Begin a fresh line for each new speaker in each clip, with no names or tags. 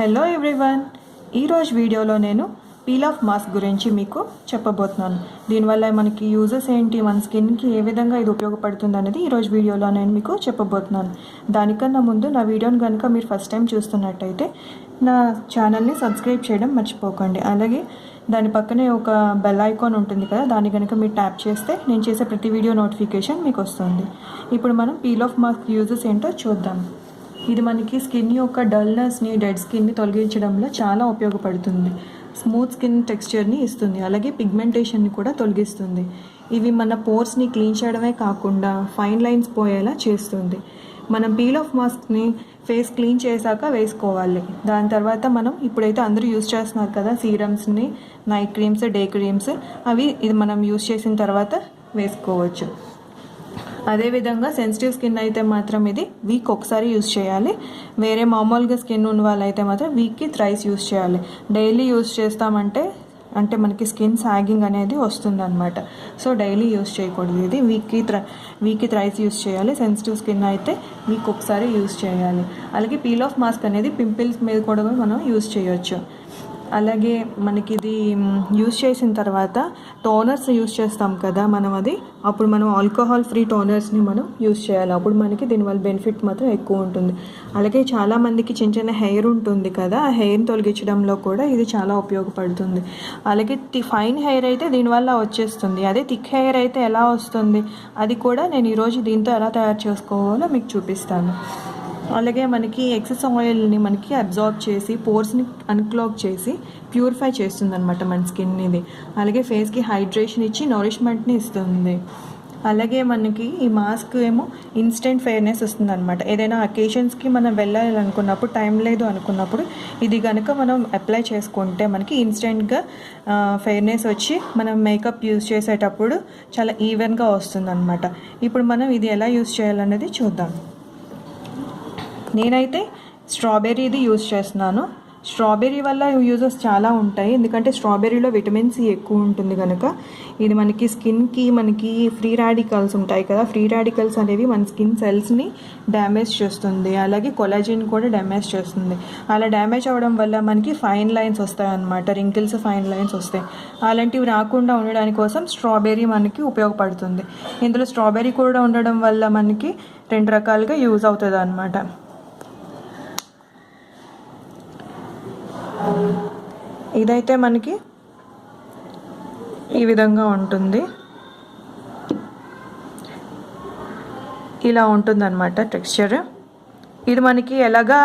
Hello everyone, ఈరోజు వీడియోలో నేను పీల్ ఆఫ్ మాస్క్ గురించి మీకు చెప్పబోతున్నాను. దీనివల్ల మనకి యూజెస్ ఏంటి, మన స్కిన్కి ఏ విధంగా ఇది ఉపయోగపడుతుంది అనేది ఈరోజు వీడియోలో నేను మీకు చెప్పబోతున్నాను. దానికన్నా ముందు నా వీడియోని కనుక మీరు ఫస్ట్ టైం చూస్తున్నట్టయితే నా ఛానల్ని సబ్స్క్రైబ్ చేయడం మర్చిపోకండి. అలాగే దాని పక్కనే ఒక బెల్ ఐకాన్ ఉంటుంది కదా, దాన్ని కనుక మీరు ట్యాప్ చేస్తే నేను చేసే ప్రతి వీడియో నోటిఫికేషన్ మీకు వస్తుంది. ఇప్పుడు మనం పీల్ ఆఫ్ మాస్క్ యూజెస్ ఏంటో చూద్దాం. ఇది మనకి స్కిన్ యొక్క డల్నెస్ని, డెడ్ స్కిన్ని తొలగించడంలో చాలా ఉపయోగపడుతుంది. స్మూత్ స్కిన్ టెక్స్చర్ని ఇస్తుంది, అలాగే పిగ్మెంటేషన్ని కూడా తొలగిస్తుంది. ఇవి మన పోర్స్ని క్లీన్ చేయడమే కాకుండా ఫైన్ లైన్స్ పోయేలా చేస్తుంది. మనం పీల్ ఆఫ్ మాస్క్ని ఫేస్ క్లీన్ చేశాక వేసుకోవాలి. దాని తర్వాత మనం ఇప్పుడైతే అందరూ యూజ్ చేస్తున్నారు కదా సీరమ్స్ని, నైట్ క్రీమ్స్, డే క్రీమ్స్, ఇది మనం యూజ్ చేసిన తర్వాత వేసుకోవచ్చు. అదేవిధంగా సెన్సిటివ్ స్కిన్ అయితే మాత్రం ఇది వీక్ ఒకసారి యూజ్ చేయాలి. వేరే మామూలుగా స్కిన్ ఉన్న వాళ్ళైతే మాత్రం వీక్కి థ్రైస్ యూజ్ చేయాలి. డైలీ యూజ్ చేస్తామంటే మనకి స్కిన్ సాగింగ్ అనేది వస్తుందన్నమాట. సో డైలీ యూజ్ చేయకూడదు. ఇది వీక్కి థ్రైస్ యూజ్ చేయాలి. సెన్సిటివ్ స్కిన్ అయితే వీక్ ఒకసారి యూజ్ చేయాలి. అలాగే పీల్ ఆఫ్ మాస్క్ అనేది పింపిల్స్ మీద కూడా మనం యూజ్ చేయొచ్చు. అలాగే మనకి ఇది యూజ్ చేసిన తర్వాత టోనర్స్ యూజ్ చేస్తాం కదా అప్పుడు మనం ఆల్కహాల్ ఫ్రీ టోనర్స్ని మనం యూజ్ చేయాలి. అప్పుడు మనకి దీనివల్ల బెనిఫిట్ మాత్రం ఎక్కువ ఉంటుంది. అలాగే చాలామందికి చిన్న చిన్న హెయిర్ ఉంటుంది కదా, ఆ హెయిర్ని తొలగించడంలో కూడా ఇది చాలా ఉపయోగపడుతుంది. అలాగే ఫైన్ హెయిర్ అయితే దీనివల్ల వచ్చేస్తుంది. అదే థిక్ హెయిర్ అయితే ఎలా వస్తుంది, అది కూడా నేను ఈరోజు దీంతో ఎలా తయారు చేసుకోవాలో మీకు చూపిస్తాను. అలాగే మనకి ఎక్సెస్ ఆయిల్ని మనకి అబ్జార్బ్ చేసి పోర్స్ని అన్క్లాగ్ చేసి ప్యూరిఫై చేస్తుంది అనమాట మన స్కిన్ ఇది. అలాగే ఫేస్కి హైడ్రేషన్ ఇచ్చి నరిష్మెంట్ని ఇస్తుంది. అలాగే మనకి ఈ మాస్క్ ఏమో ఇన్స్టెంట్ ఫెయిర్నెస్ వస్తుంది అనమాట. ఏదైనా అకేషన్స్కి మనం వెళ్ళాలనుకున్నప్పుడు, టైం లేదు అనుకున్నప్పుడు ఇది కనుక మనం అప్లై చేసుకుంటే మనకి ఇన్స్టెంట్గా ఫెయిర్నెస్ వచ్చి మనం మేకప్ యూజ్ చేసేటప్పుడు చాలా ఈవెన్గా వస్తుంది అనమాట. ఇప్పుడు మనం ఇది ఎలా యూజ్ చేయాలనేది చూద్దాం. నేనైతే స్ట్రాబెర్రీది యూజ్ చేస్తున్నాను. స్ట్రాబెర్రీ వల్ల యూజెస్ చాలా ఉంటాయి, ఎందుకంటే స్ట్రాబెర్రీలో విటమిన్ సి ఎక్కువ ఉంటుంది కనుక. ఇది మనకి స్కిన్కి ఫ్రీ రాడికల్స్ ఉంటాయి కదా, ఫ్రీ రాడికల్స్ అనేవి మన స్కిన్ సెల్స్ని డ్యామేజ్ చేస్తుంది. అలాగే కొలాజిన్ కూడా డ్యామేజ్ చేస్తుంది. అలా డ్యామేజ్ అవ్వడం వల్ల మనకి ఫైన్ లైన్స్ వస్తాయి అన్నమాట, రింకిల్స్, ఫైన్ లైన్స్ వస్తాయి. అలాంటివి రాకుండా ఉండడానికి కోసం స్ట్రాబెర్రీ మనకి ఉపయోగపడుతుంది. ఇందులో స్ట్రాబెర్రీ కూడా ఉండడం వల్ల మనకి 2 రకాలుగా యూజ్ అవుతుంది అన్నమాట. ఇదైతే మనకి ఈ విధంగా ఉంటుంది, ఇలా ఉంటుందన్నమాట టెక్స్చర్. ఇది మనకి ఎలాగా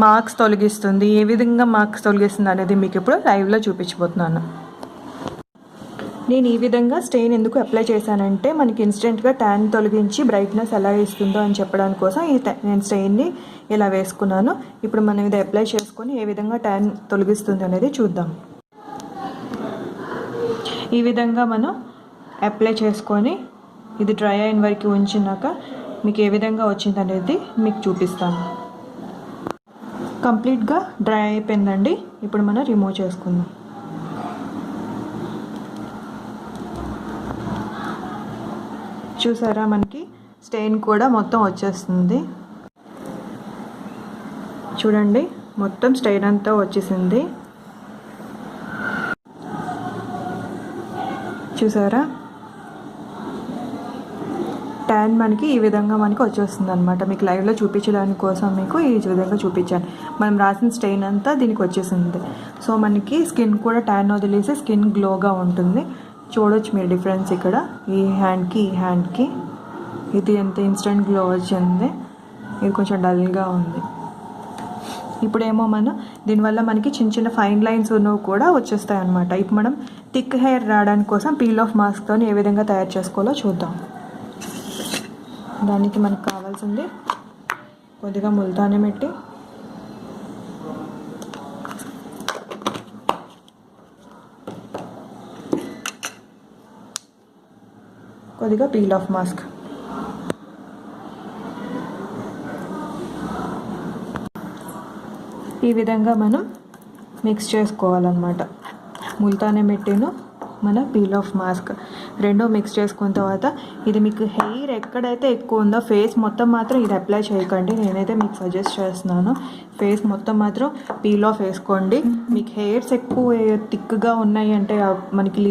మార్క్స్ తొలగిస్తుంది, ఏ విధంగా మార్క్స్ తొలగిస్తుంది అనేది మీకు ఇప్పుడు లైవ్లో చూపించబోతున్నాను. నేను ఈ విధంగా స్టెయిన్ ఎందుకు అప్లై చేశానంటే మనకి ఇన్స్టెంట్గా ట్యాన్ తొలగించి బ్రైట్నెస్ ఎలా ఇస్తుందో అని చెప్పడానికి కోసం నేను స్టెయిన్ని ఇలా వేసుకున్నాను. ఇప్పుడు మనం ఇది అప్లై చేసుకొని ఏ విధంగా ట్యాన్ తొలగిస్తుంది అనేది చూద్దాం. ఈ విధంగా మనం అప్లై చేసుకొని ఇది డ్రై అయిన వరకు ఉంచినాక మీకు ఏ విధంగా వచ్చింది అనేది మీకు చూపిస్తాను. కంప్లీట్గా డ్రై అయిపోయిందండి. ఇప్పుడు మనం రిమూవ్ చేసుకుందాం. చూసారా, మనకి స్టెయిన్ కూడా మొత్తం వచ్చేస్తుంది. చూడండి, మొత్తం స్టెయిన్ అంతా వచ్చేసింది. చూసారా, ట్యాన్ మనకి ఈ విధంగా వచ్చేస్తుంది అనమాట. మీకు లైవ్లో చూపించడానికి కోసం మీకు ఈ విధంగా చూపించాను. మనం రాసిన స్టెయిన్ అంతా దీనికి వచ్చేసింది. సో మనకి స్కిన్ కూడా ట్యాన్ వదిలేసి స్కిన్ గ్లోగా ఉంటుంది. చూడొచ్చు మీరు డిఫరెన్స్ ఇక్కడ, ఈ హ్యాండ్కి ఇది ఎంత ఇన్స్టెంట్ గ్లో వచ్చింది. ఇది కొంచెం డల్గా ఉంది. ఇప్పుడేమో దీనివల్ల మనకి చిన్న చిన్న ఫైన్ లైన్స్ కూడా వచ్చేస్తాయి అన్నమాట. ఇప్పుడు మనం థిక్ హెయిర్ రావడానికి కోసం పీల్ ఆఫ్ మాస్క్తో ఏ విధంగా తయారు చేసుకోవాలో చూద్దాం. దానికి మనకు కావాల్సింది కొద్దిగా ముల్తానీ మిట్టి, కొద్దిగా పీల్ ఆఫ్ మాస్క్. ఈ విధంగా మనం మిక్స్ చేసుకోవాలన్నమాట. ముల్తానీ మిట్టిను మన పీల్ ఆఫ్ మాస్క్. రెండో మిక్స్ చేసుకున్న తర్వాత ఇది మీకు హెయిర్ ఎక్కడైతే ఎక్కువ ఉందో ఫేస్ మొత్తం మాత్రం ఇది అప్లై చేయకండి. నేనైతే మీకు సజెస్ట్ చేస్తున్నాను, ఫేస్ మొత్తం మాత్రం పీల్ ఆఫ్ వేసుకోండి. మీకు హెయిర్స్ ఎక్కువ థిక్గా ఉన్నాయి అంటే మనకి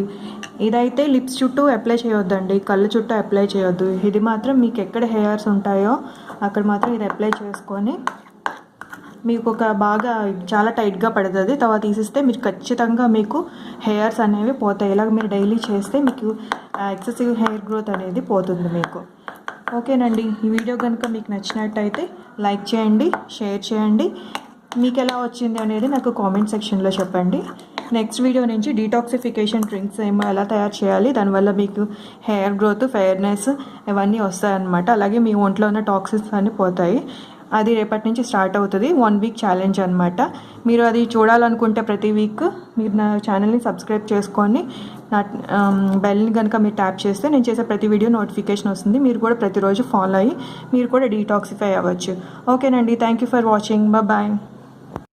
ఇదైతే లిప్స్ చుట్టూ అప్లై చేయొద్దండి, కళ్ళ చుట్టూ అప్లై చేయొద్దు. ఇది మాత్రం మీకు ఎక్కడ హెయిర్స్ ఉంటాయో అక్కడ మాత్రం ఇది అప్లై చేసుకొని మీకు ఒక బాగా చాలా టైట్గా పడుతుంది. తర్వాత తీసిస్తే మీరు ఖచ్చితంగా మీకు హెయిర్స్ అనేవి పోతాయి. ఇలాగ మీరు డైలీ చేస్తే మీకు ఎక్సెసివ్ హెయిర్ గ్రోత్ అనేది పోతుంది మీకు. ఓకేనండి, ఈ వీడియో కనుక మీకు నచ్చినట్టయితే లైక్ చేయండి, షేర్ చేయండి. మీకు ఎలా వచ్చింది అనేది నాకు కామెంట్ సెక్షన్లో చెప్పండి. నెక్స్ట్ వీడియో నుంచి డీటాక్సిఫికేషన్ డ్రింక్స్ ఏమో ఎలా తయారు చేయాలి, దానివల్ల మీకు హెయిర్ గ్రోత్, ఫెయిర్నెస్ ఇవన్నీ వస్తాయన్నమాట. అలాగే మీ ఒంట్లో ఉన్న టాక్సిన్స్ అన్నీ పోతాయి. అది రేపటి నుంచి స్టార్ట్ అవుతుంది. 1 వీక్ ఛాలెంజ్ అనమాట. మీరు అది చూడాలనుకుంటే ప్రతి వీక్ మీరు నా ఛానల్ని సబ్స్క్రైబ్ చేసుకొని నా బెల్ని కనుక మీరు ట్యాప్ చేస్తే నేను చేసే ప్రతి వీడియో నోటిఫికేషన్ వస్తుంది. మీరు కూడా ప్రతిరోజు ఫాలో అయ్యి మీరు కూడా డీటాక్సిఫై అవ్వచ్చు. ఓకేనండి, thank you for watching. Bye.